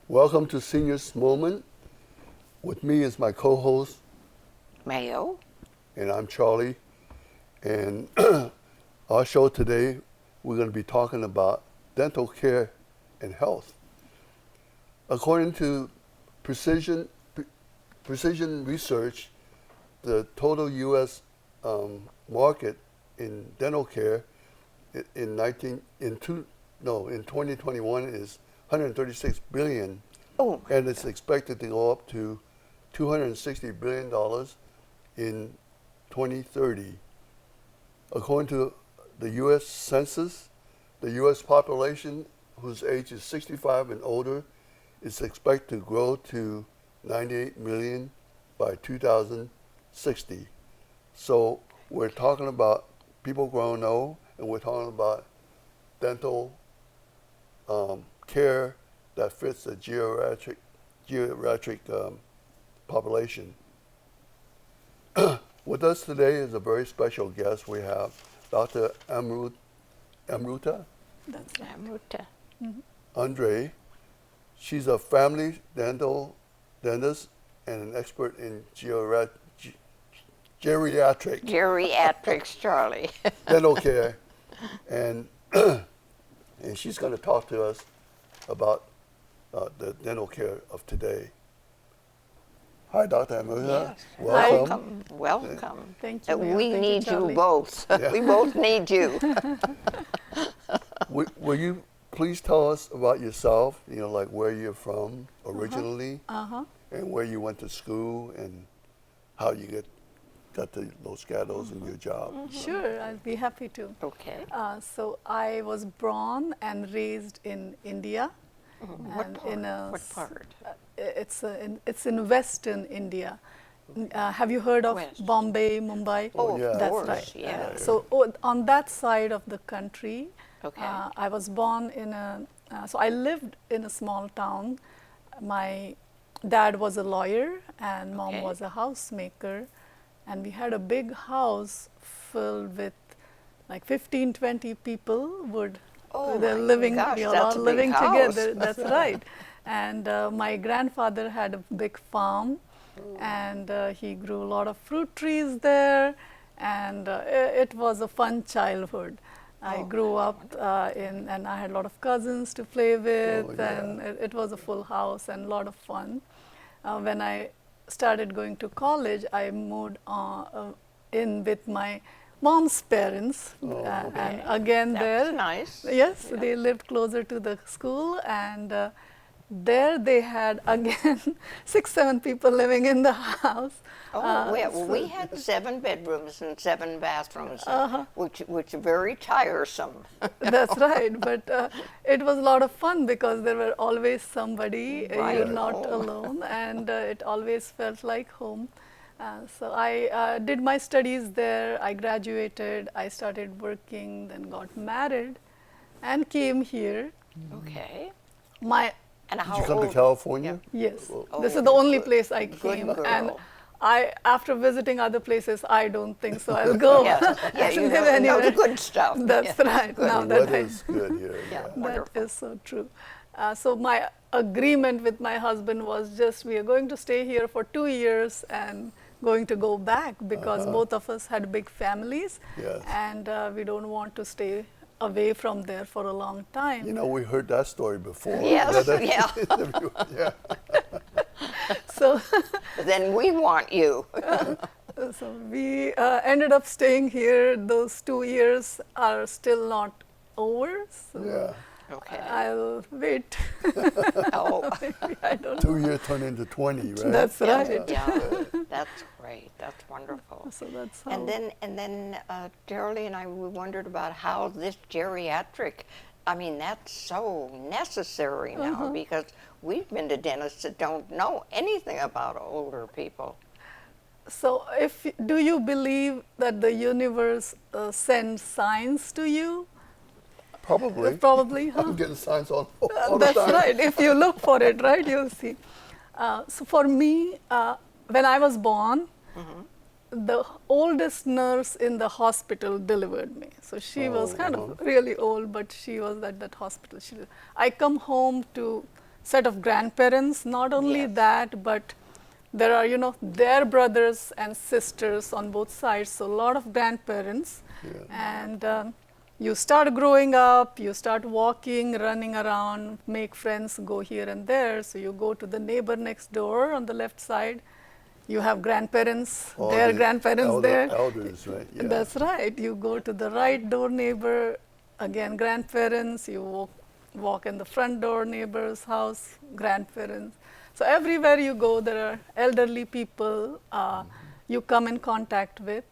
Welcome to Seniors Moment. With me is my co-host, Mayo. and I'm Charlie. And our show today, we're going to be talking about dental care and health. According to Precision Research, the total U.S. Market in dental care in 2021 is 136 billion, Oh, and it's expected to go up to $260 billion in 2030. According to the U.S. Census, the U.S. population whose age is 65 and older is expected to grow to 98 million by 2060. So we're talking about people growing old, and we're talking about dental care that fits the geriatric population. With us today is a very special guest. We have Dr. Amruta That's right. Amruta. Hendre. She's a family dentist and an expert in geriatric Geriatrics, Charlie. dental care, and and she's going to talk to us about the dental care of today. Hi, Dr. Amruta. Yes. Welcome. Welcome. Thank you, Mayo. We Thank need you Charlie. both. Yeah. We both need you. Will you please tell us about yourself? You know, like where you're from originally, and where you went to school, and how you got to Los Gatos and your job. Sure, I'll be happy to. Okay. So I was born and raised in India. What and part? in a What s- part? It's in Western India. Have you heard of West. Bombay, Mumbai? Oh, yeah. of That's course, right. yeah. So on that side of the country, Okay. I was born in so I lived in a small town. My dad was a lawyer and mom Okay. was a housemaker, and we had a big house filled with like 15, 20 people would Oh they're my living, gosh, we are that's all a big living house. together. That's right. And my grandfather had a big farm, and he grew a lot of fruit trees there, and it was a fun childhood. I Oh, grew up and I had a lot of cousins to play with, yeah. and it was a full house and a lot of fun. When I started going to college, I moved in with my mom's parents, and again That's there, nice. yes, Yeah. they lived closer to the school, and there they had again 6, 7 people living in the house. Oh, well, so- we had 7 bedrooms and 7 bathrooms, which are very tiresome. That's right, but it was a lot of fun because there were always somebody, Right you're not home. alone, and it always felt like home. So I did my studies there, I graduated, I started working, then got married, and came here. Okay. My And Did how you come to old? California? Yes, Oh, this is the only good. place I Good came, girl. and after visiting other places, I don't think so. I'll go. Yeah, you live know anywhere. the good stuff. That's Yeah. right. Good. Now The that I weather's good here. Yeah. That Wonderful. is so true. So my agreement with my husband was just we are going to stay here for 2 years and going to go back because both of us had big families, Yes. and we don't want to stay away from there for a long time. You know, we heard that story before. Yes, yeah. Yeah. So, Then we want you. so we ended up staying here. Those 2 years are still not over. So Yeah. Okay. I'll wait. Oh, Maybe, I don't know. 2 years turned into 20, right? That's yeah, right. yeah. That's great. That's wonderful. So that's how. And then Charlie and I, we wondered about how this geriatric, I mean, that's so necessary now because we've been to dentists that don't know anything about older people. So, do you believe that the universe sends signs to you? Probably. Probably, huh? I'm getting signs all the That's time. right. If you look for it, right, you'll see. So for me, when I was born, the oldest nurse in the hospital delivered me. So she was kind of really old, but she was at that hospital. I come home to set of grandparents. Not only Yes. that, but there are, their brothers and sisters on both sides, so a lot of grandparents. Yeah. And you start growing up, you start walking, running around, make friends, go here and there. So you go to the neighbor next door on the left side, you have grandparents, All their the grandparents there. Elders, right? Yeah. That's right. You go to the right door neighbor, again grandparents. You walk in the front door neighbor's house, grandparents. So everywhere you go, there are elderly people you come in contact with.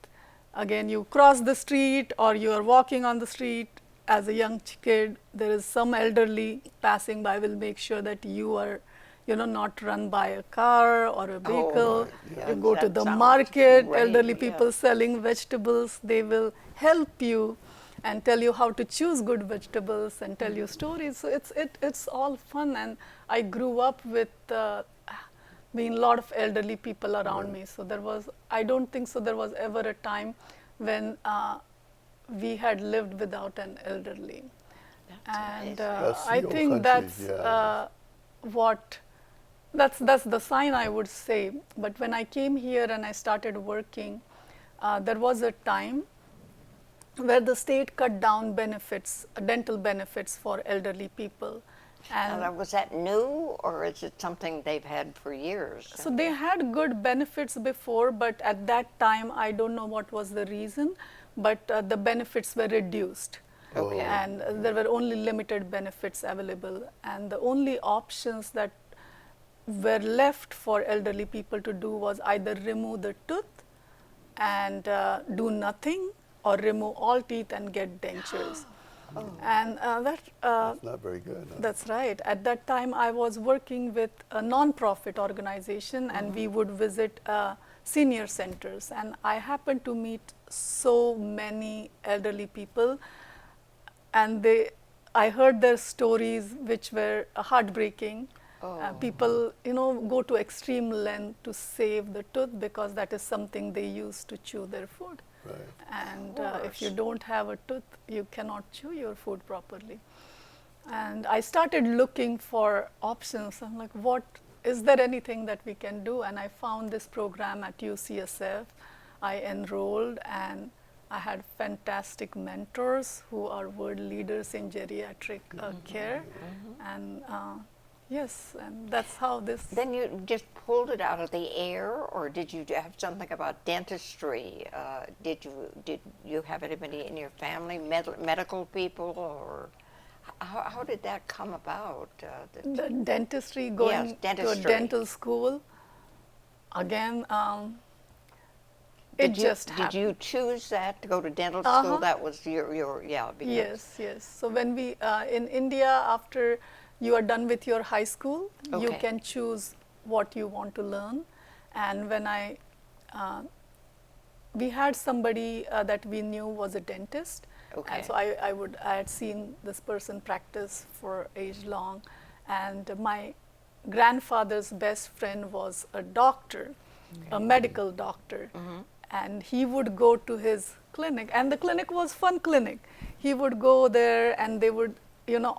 Again, you cross the street or you are walking on the street as a young kid, there is some elderly passing by, will make sure that you are not run by a car or a vehicle. right, yeah. You go to That the sounds market, great, elderly yeah. people selling vegetables, they will help you and tell you how to choose good vegetables and tell you stories. So it's all fun, and I grew up with being a lot of elderly people around me. So I don't think so there was ever a time when we had lived without an elderly. That's And amazing. That's I your think country, that's yeah. that's the sign, I would say. But when I came here and I started working, there was a time where the state cut down benefits, dental benefits for elderly people. And Now, was that new, or is it something they've had for years? so they had good benefits before, but at that time, I don't know what was the reason, but the benefits were reduced. Okay. And there were only limited benefits available. And the only options that were left for elderly people to do was either remove the tooth and do nothing, or remove all teeth and get dentures. And That's not very good. Huh? that's right. At that time, I was working with a non-profit organization, and we would visit senior centers. And I happened to meet so many elderly people, and I heard their stories, which were heartbreaking. People, go to extreme length to save the tooth because that is something they use to chew their food. Right. And if you don't have a tooth, you cannot chew your food properly. And I started looking for options. I'm like, is there anything that we can do? And I found this program at UCSF. I enrolled, and I had fantastic mentors who are world leaders in geriatric care. And yes, and that's how this. Then you just pulled it out of the air, or did you have something about dentistry? Did you have anybody in your family, medical people, or how did that come about? The dentistry, going to a dentistry. dental school. Again, it just happened. Did you choose that to go to dental school? That was your because Yes. So when we in India, after you are done with your high school, you Okay. can choose what you want to learn. And when we had somebody that we knew was a dentist, Okay. and so I had seen this person practice for age long, and my grandfather's best friend was a doctor, a medical doctor, and he would go to his clinic, and the clinic was fun clinic. He would go there, and they would,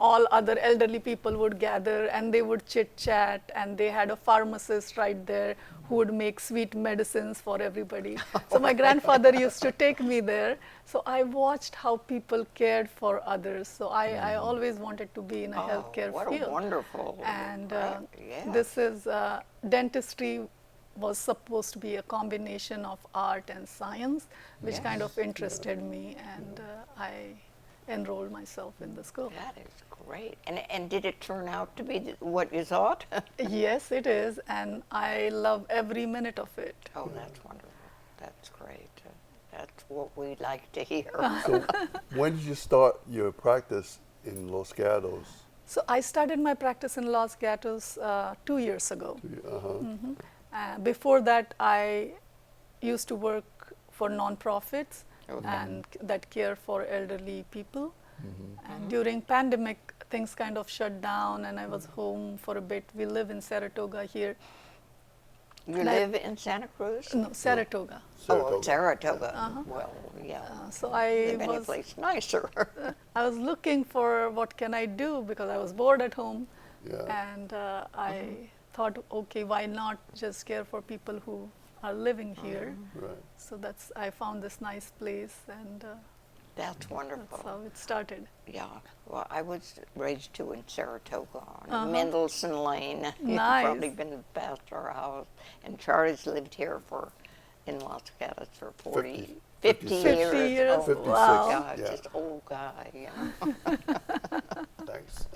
all other elderly people would gather, and they would chit chat, and they had a pharmacist right there who would make sweet medicines for everybody. So my grandfather used to take me there. So I watched how people cared for others. So I always wanted to be in a healthcare what field. a wonderful! And yeah. this is dentistry was supposed to be a combination of art and science, which kind of interested me, and I enrolled myself in the school. That is great. And did it turn out to be what you thought? Yes, it is, and I love every minute of it. Oh, that's wonderful. That's great. That's what we like to hear. So when did you start your practice in Los Gatos? So I started my practice in Los Gatos 2 years ago. Before that, I used to work for nonprofits and that care for elderly people. And during pandemic, things kind of shut down, and I was home for a bit. We live in Saratoga here. You And live in Santa Cruz? No, Saratoga. Oh, Saratoga. Well, yeah. So I Live any was place nicer. I was looking for what can I do, because I was bored at home. Yeah. And I thought, okay, why not just care for people who are living here? Right. So I found this nice place, and That's wonderful. that's how it started. Yeah. Well, I was raised too in Saratoga on Mendelssohn Lane. You've Nice. probably been past our house. And Charlie's lived here in Los Gatos for 40, 50 56. years. 50 years? Oh, 56. my God, Yeah. just old guy, you know. Thanks.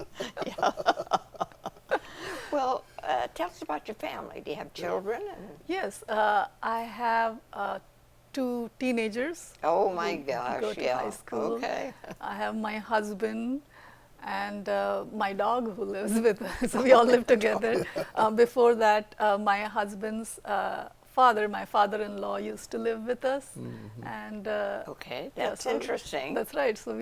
Well, tell us about your family. Do you have children? And, Yes, I have 2 teenagers. oh, my gosh, Go to yeah. high school. Okay. I have my husband and my dog who lives with us. So we all live together. Before that, my husband's father, my father-in-law, used to live with us. And Okay, yeah, that's so interesting. That's right. So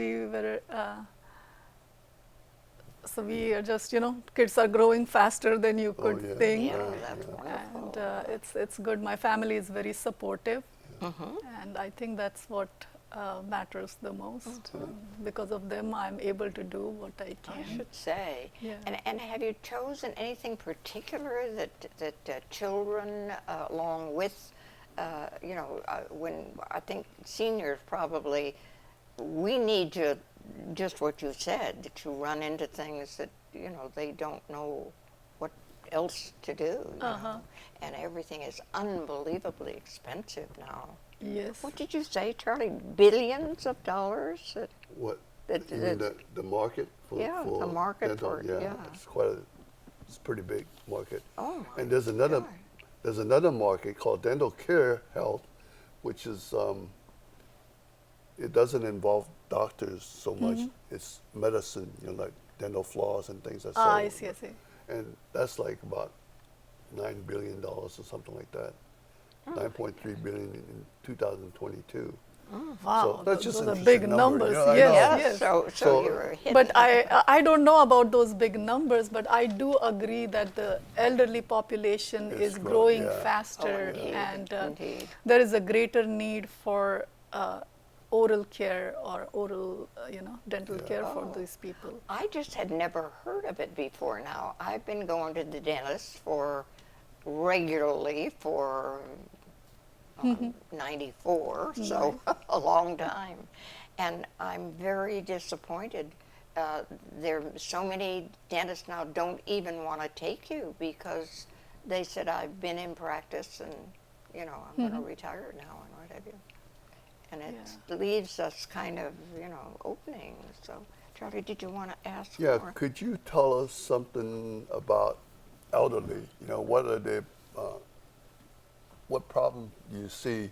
we are just, kids are growing faster than you could yeah. think. Yeah, Right, that's yeah. wonderful. And it's good. My family is very supportive. Mhm. And I think that's what matters the most. Because of them, I'm able to do what I I can. should say. Yeah. And have you chosen anything particular that children, along with, when I think seniors probably, we need to, just what you said, that you run into things that, they don't know what else to do. you know. And everything is unbelievably expensive now. Yes. What did you say, Charlie? Billions of dollars? What? That- You mean that- the market for Yeah, the market dental? for- yeah. It's a pretty big market. Oh, my And there's another market called dental care health, which is it doesn't involve doctors so much. It's medicine, like dental floss and things like that. I see, I see. And that's like about $9 billion or something like that. 9.3 billion in 2022. Wow, So that's just those an are big interesting number, numbers. you know, I Yes, know. yes. So So- you're hitting. But I don't know about those big numbers, but I do agree that the elderly population It's is growing, growing yeah. faster, Oh, indeed, and indeed. there is a greater need for oral care or oral, dental care for Oh. these people. I just had never heard of it before now. I've been going to the dentist regularly for 94, so a long time. And I'm very disappointed. There so many dentists now don't even want to take you because they said, I've been in practice and, I'm going to retire now and what have you. And it leaves us kind of, opening. So, Charlie, did you want to ask Yeah, more? could you tell us something about elderly? What are they, what problem do you see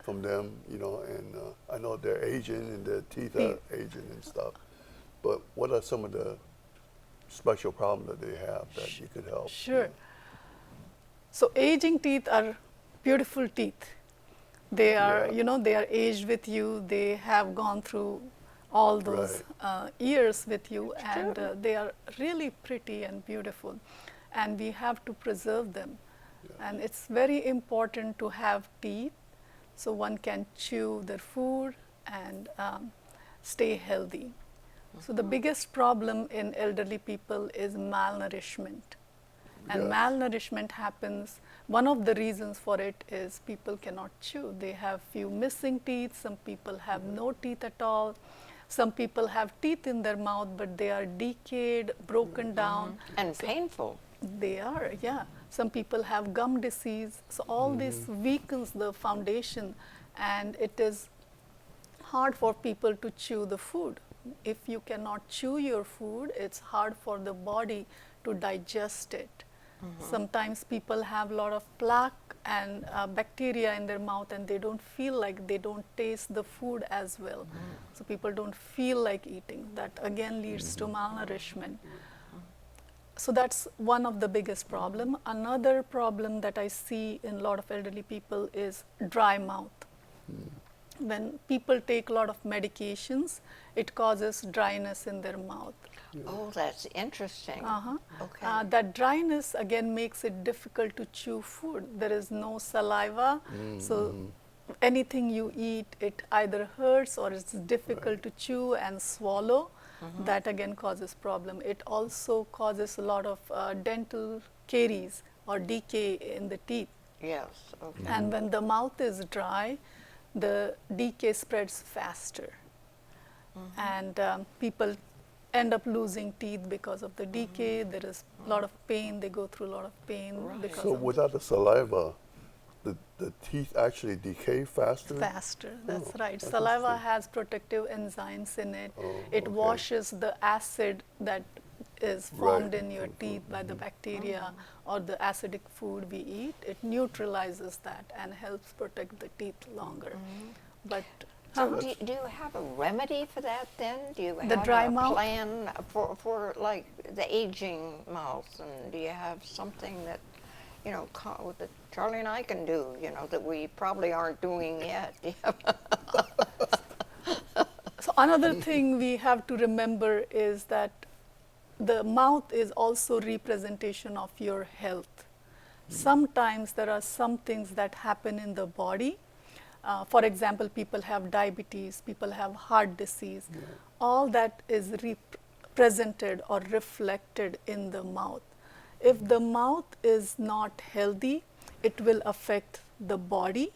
from them? And I know they're aging and their teeth are aging and stuff, but what are some of the special problems that they have that you could help? Sure. So aging teeth are beautiful teeth. They are, Yeah. they are aged with you. They have gone through all those years with you, and they are really pretty and beautiful. And we have to preserve them. And it's very important to have teeth so one can chew their food and stay healthy. So the biggest problem in elderly people is malnourishment. And Yes. malnourishment happens, one of the reasons for it is people cannot chew. They have few missing teeth, some people have no teeth at all. Some people have teeth in their mouth, but they are decayed, broken down. And painful. They are, yeah. Some people have gum disease. So all this weakens the foundation, and it is hard for people to chew the food. If you cannot chew your food, it's hard for the body to digest it. Sometimes people have a lot of plaque and bacteria in their mouth, and they don't feel like, they don't taste the food as well. So people don't feel like eating. That again leads to malnourishment. So that's one of the biggest problem. Another problem that I see in a lot of elderly people is dry mouth. When people take a lot of medications, it causes dryness in their mouth. Oh, that's interesting. Okay. That dryness again makes it difficult to chew food. There is no saliva, so anything you eat, it either hurts or it's difficult to chew and swallow. that again causes problem. It also causes a lot of dental caries or decay in the teeth. Yes. Okay. And when the mouth is dry, the decay spreads faster. And people end up losing teeth because of the decay. There is a lot of pain. They go through a lot of pain Right. because So of without the saliva, the teeth actually decay faster? faster. That's Oh, right. that's Saliva interesting. has protective enzymes in it. Oh, It okay. washes the acid that is formed in your teeth by the bacteria or the acidic food we eat. It neutralizes that and helps protect the teeth longer. But So do you have a remedy for that then? Do you The have dry a mouth? plan for like the aging mouth? And do you have something that, you know, that Charlie and I can do, you know, that we probably aren't doing yet? so another thing we have to remember is that the mouth is also representation of your health. Sometimes there are some things that happen in the body. For example, people have diabetes, people have heart disease. All that is represented or reflected in the mouth. If the mouth is not healthy, it will affect the body.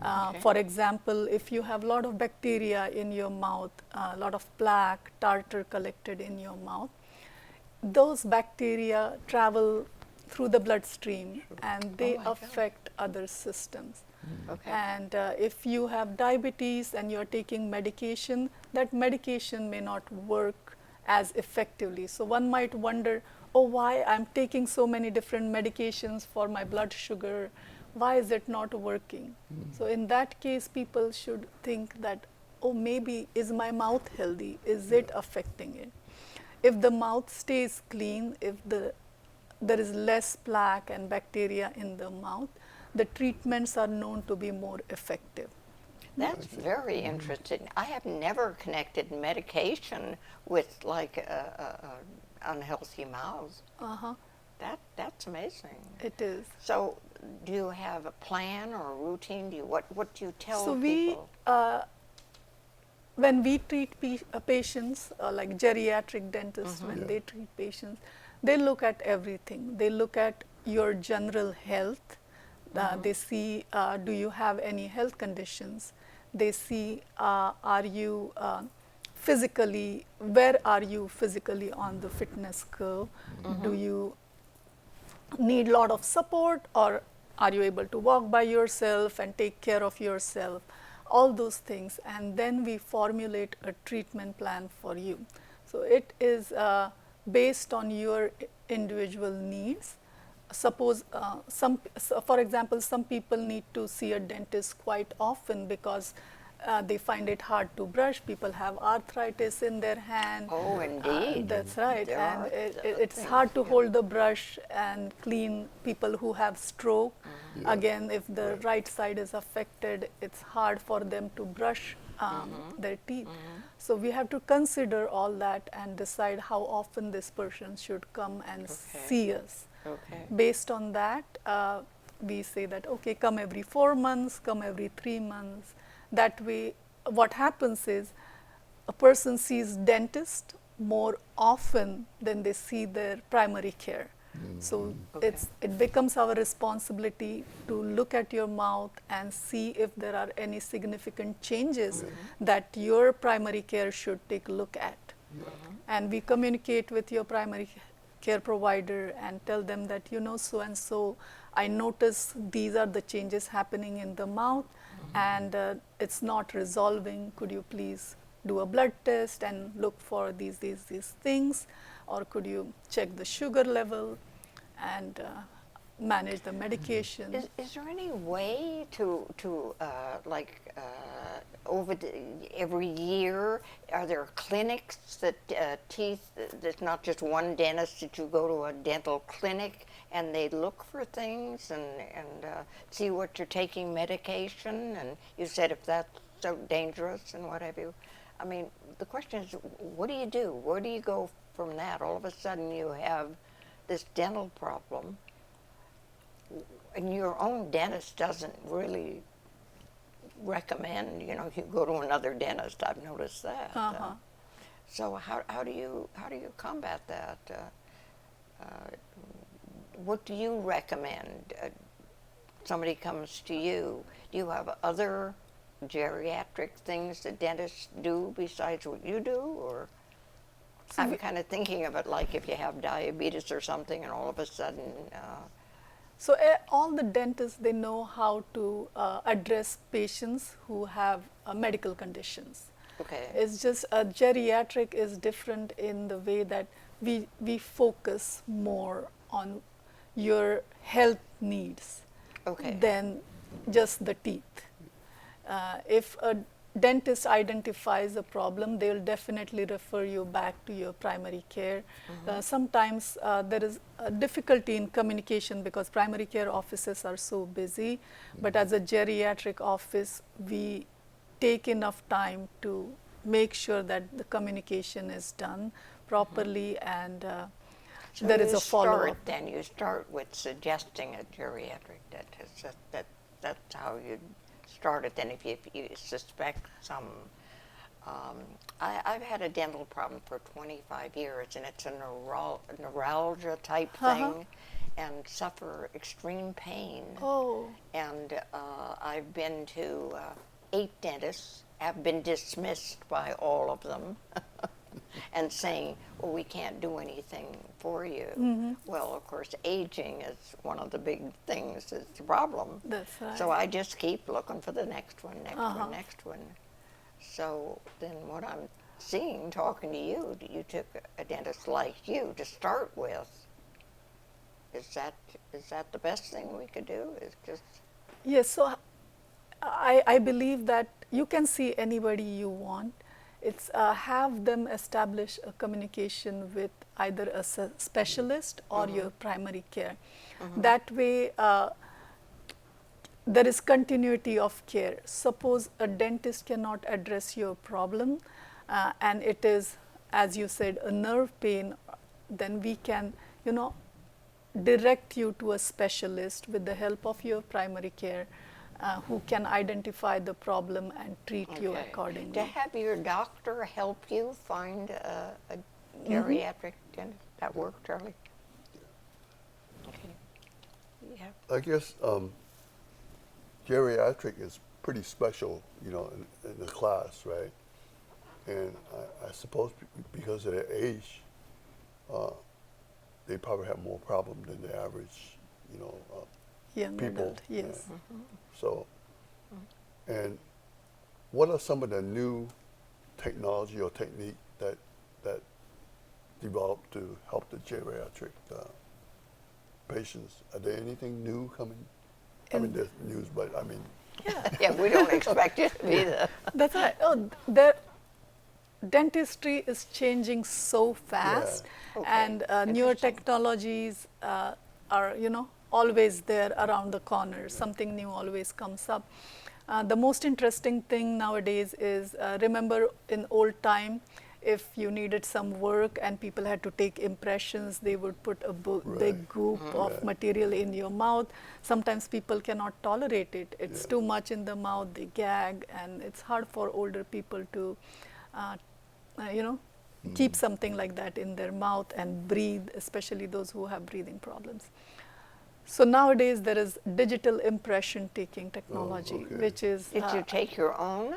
Okay. For example, if you have a lot of bacteria in your mouth, a lot of plaque, tartar collected in your mouth, those bacteria travel through the bloodstream and they my God. affect other systems. Okay. And if you have diabetes and you're taking medication, that medication may not work as effectively. So one might wonder, oh, why I'm taking so many different medications for my blood sugar, why is it not working? So in that case, people should think that, oh, maybe is my mouth healthy? Is it affecting it? If the mouth stays clean, if there is less plaque and bacteria in the mouth, the treatments are known to be more effective. That's very interesting. I have never connected medication with like a unhealthy mouth. Uh-huh. That's amazing. It is. So, do you have a plan or a routine? What do you tell So people? when we treat patients, like geriatric dentists, when they treat patients, they look at everything. They look at your general health. They see, do you have any health conditions? They see, are you physically, where are you physically on the fitness curve? Do you need a lot of support, or are you able to walk by yourself and take care of yourself? All those things, and then we formulate a treatment plan for you. So it is based on your individual needs. Suppose for example, some people need to see a dentist quite often because they find it hard to brush. People have arthritis in their hand. Oh, indeed. That's right. There And are it's things, hard to yeah. hold the brush and clean. People who have stroke, again, if the right side is affected, it's hard for them to brush their teeth. So we have to consider all that and decide how often this person should come and see us. Okay. Based on that, we say that, okay, come every 4 months, come every 3 months. That way, what happens is a person sees dentist more often than they see their primary care. So it becomes our responsibility to look at your mouth and see if there are any significant changes that your primary care should take a look at. And we communicate with your primary care provider and tell them that, you know, so and so, I notice these are the changes happening in the mouth and it's not resolving. Could you please do a blood test and look for these things, or could you check the sugar level and manage the medication? Is there any way to over every year, are there clinics that teeth, there's not just one dentist, that you go to a dental clinic and they look for things and see what you're taking medication, and you said if that's so dangerous and what have you. I mean, the question is, what do you do? Where do you go from that? All of a sudden you have this dental problem, and your own dentist doesn't really recommend, you know, you go to another dentist. I've noticed that. So how do you combat that? What do you recommend? Somebody comes to you. Do you have other geriatric things that dentists do besides what you do, or? So I'm kind of thinking of it like if you have diabetes or something, and all of a sudden. So all the dentists, they know how to address patients who have medical conditions. Okay. It's just geriatric is different in the way that we focus more on your health needs Okay. than just the teeth. If a dentist identifies a problem, they will definitely refer you back to your primary care. Sometimes there is a difficulty in communication because primary care offices are so busy, but as a geriatric office, we take enough time to make sure that the communication is done properly and So there is you a follow-up. Then you start with suggesting a geriatric dentist. That's how you start it. Then if you suspect some, I've had a dental problem for 25 years, and it's a neuralgia type thing, and suffer extreme pain. Oh, And I've been to 8 dentists, have been dismissed by all of them, and saying, well, we can't do anything for you. Well, of course, aging is one of the big things, it's a problem. that's right. So I just keep looking for the next one, next one. So then what I'm seeing, talking to you, you took a dentist like you to start with. Is that the best thing we could do? Is just Yes, so I believe that you can see anybody you want. It's have them establish a communication with either a specialist or your primary care. That way, there is continuity of care. Suppose a dentist cannot address your problem, and it is, as you said, a nerve pain, then we can, direct you to a specialist with the help of your primary care who can identify the problem and treat you accordingly. To have your doctor help you find a geriatric dentist, that work, Charlie? Okay. Yeah. I guess geriatric is pretty special, in the class, right? And I suppose because of their age, they probably have more problem than the average, Young people. adult, yes. Yeah. So, and what are some of the new technology or technique that developed to help the geriatric patients? Are there anything new coming? I mean, there's news, but I mean. Yeah, we don't expect it to be the. That's right. Oh, the dentistry is changing so fast, Okay. and newer technologies are, always there around the corner. Something new always comes up. The most interesting thing nowadays is, remember in old time, if you needed some work and people had to take impressions, they would put a big goop of material in your mouth. Sometimes people cannot tolerate it. It's too much in the mouth, they gag, and it's hard for older people to, keep something like that in their mouth and breathe, especially those who have breathing problems. So nowadays there is digital impression taking technology, which is. Did you take your own?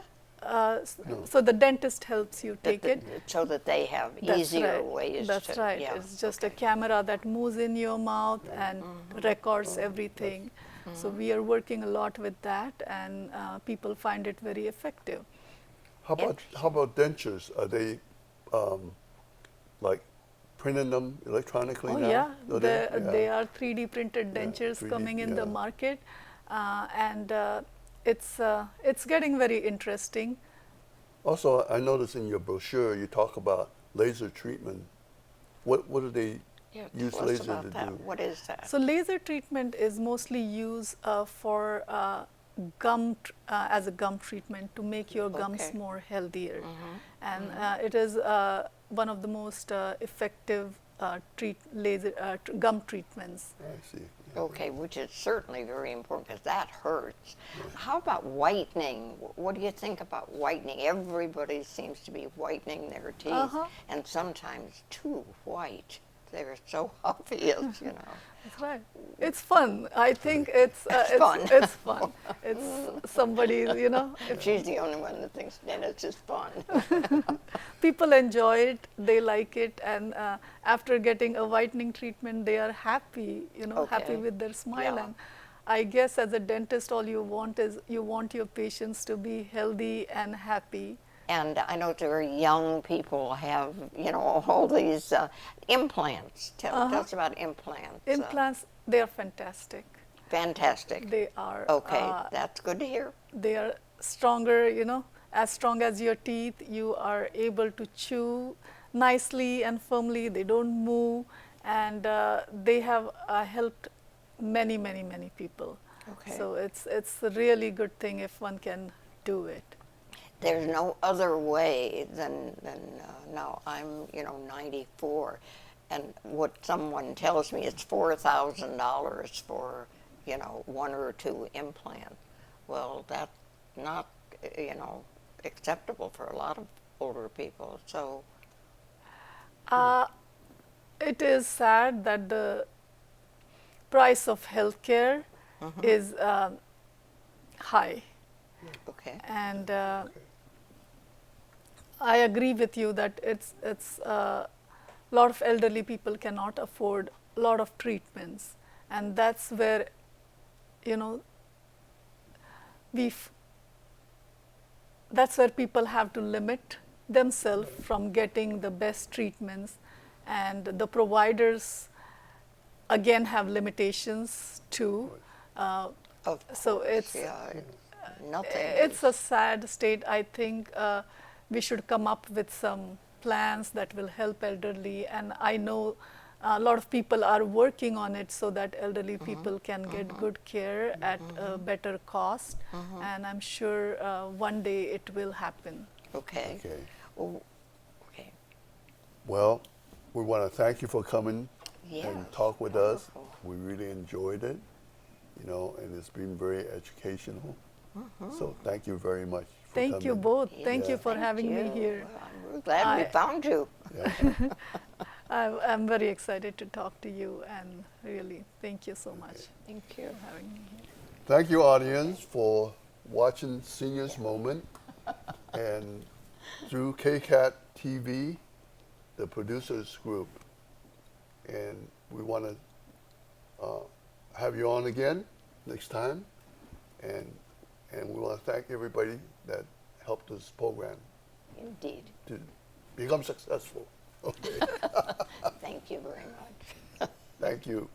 So the dentist helps you take it. So that they have easier ways That's to. right. Yeah. It's just a camera that moves in your mouth and records everything. So we are working a lot with that, and people find it very effective. How about dentures? Are they like printing them electronically now? Yeah, Are they are 3D printed dentures 3D, coming in the market, and it's getting very interesting. Also, I noticed in your brochure you talk about laser treatment. What do they use Tell us laser about to that. do? What is that? So laser treatment is mostly used for gum as a gum treatment to make your gums more healthier, and it is one of the most effective gum treatments. I see. Okay, which is certainly very important because that hurts. How about whitening? What do you think about whitening? Everybody seems to be whitening their teeth, and sometimes too white. They're so obvious, you know. That's right. It's fun. I think it's fun. It's fun. It's somebody, you know. She's the only one that thinks dentist is fun. People enjoy it, they like it, and after getting a whitening treatment, they are happy, you know, happy Okay. with their smile. Yeah. And I guess as a dentist, all you want is you want your patients to be healthy and happy. And I know very young people have, you know, all these implants. Tell us about implants. Implants, they are fantastic. Fantastic. They are. Okay, that's good to hear. They are stronger, you know, as strong as your teeth. You are able to chew nicely and firmly. They don't move, and they have helped many, many, many people. Okay. So it's a really good thing if one can do it. There's no other way than now I'm, you know, 94, and what someone tells me it's $4,000 for, you know, 1 or 2 implants. Well, that's not, you know, acceptable for a lot of older people. So It is sad that the price of healthcare is high. okay. And I agree with you that it's a lot of elderly people cannot afford a lot of treatments, and that's where, you know, that's where people have to limit themselves from getting the best treatments, and the providers again have limitations too. Of So course, it's nothing. it's a sad state. I think we should come up with some plans that will help elderly, and I know a lot of people are working on it so that elderly people can get good care at a better cost, and I'm sure one day it will happen. Okay. Okay. Well, okay. Well, we want to thank you for coming Yes, and talk with us. wonderful. We really enjoyed it, you know, and it's been very educational. So thank you very much for Thank you coming. both. Thank you Yeah. for Thank having me you. here. Well, I'm glad we found you. Yeah. I'm very excited to talk to you, and really thank you so much Thank you. for having me here. Thank you, audience, for watching Seniors Moment. And through KCAT TV, the producers group. And we want to have you on again next time. And we want to thank everybody that helped this program Indeed. to become successful. Okay. Thank you very much. Thank you.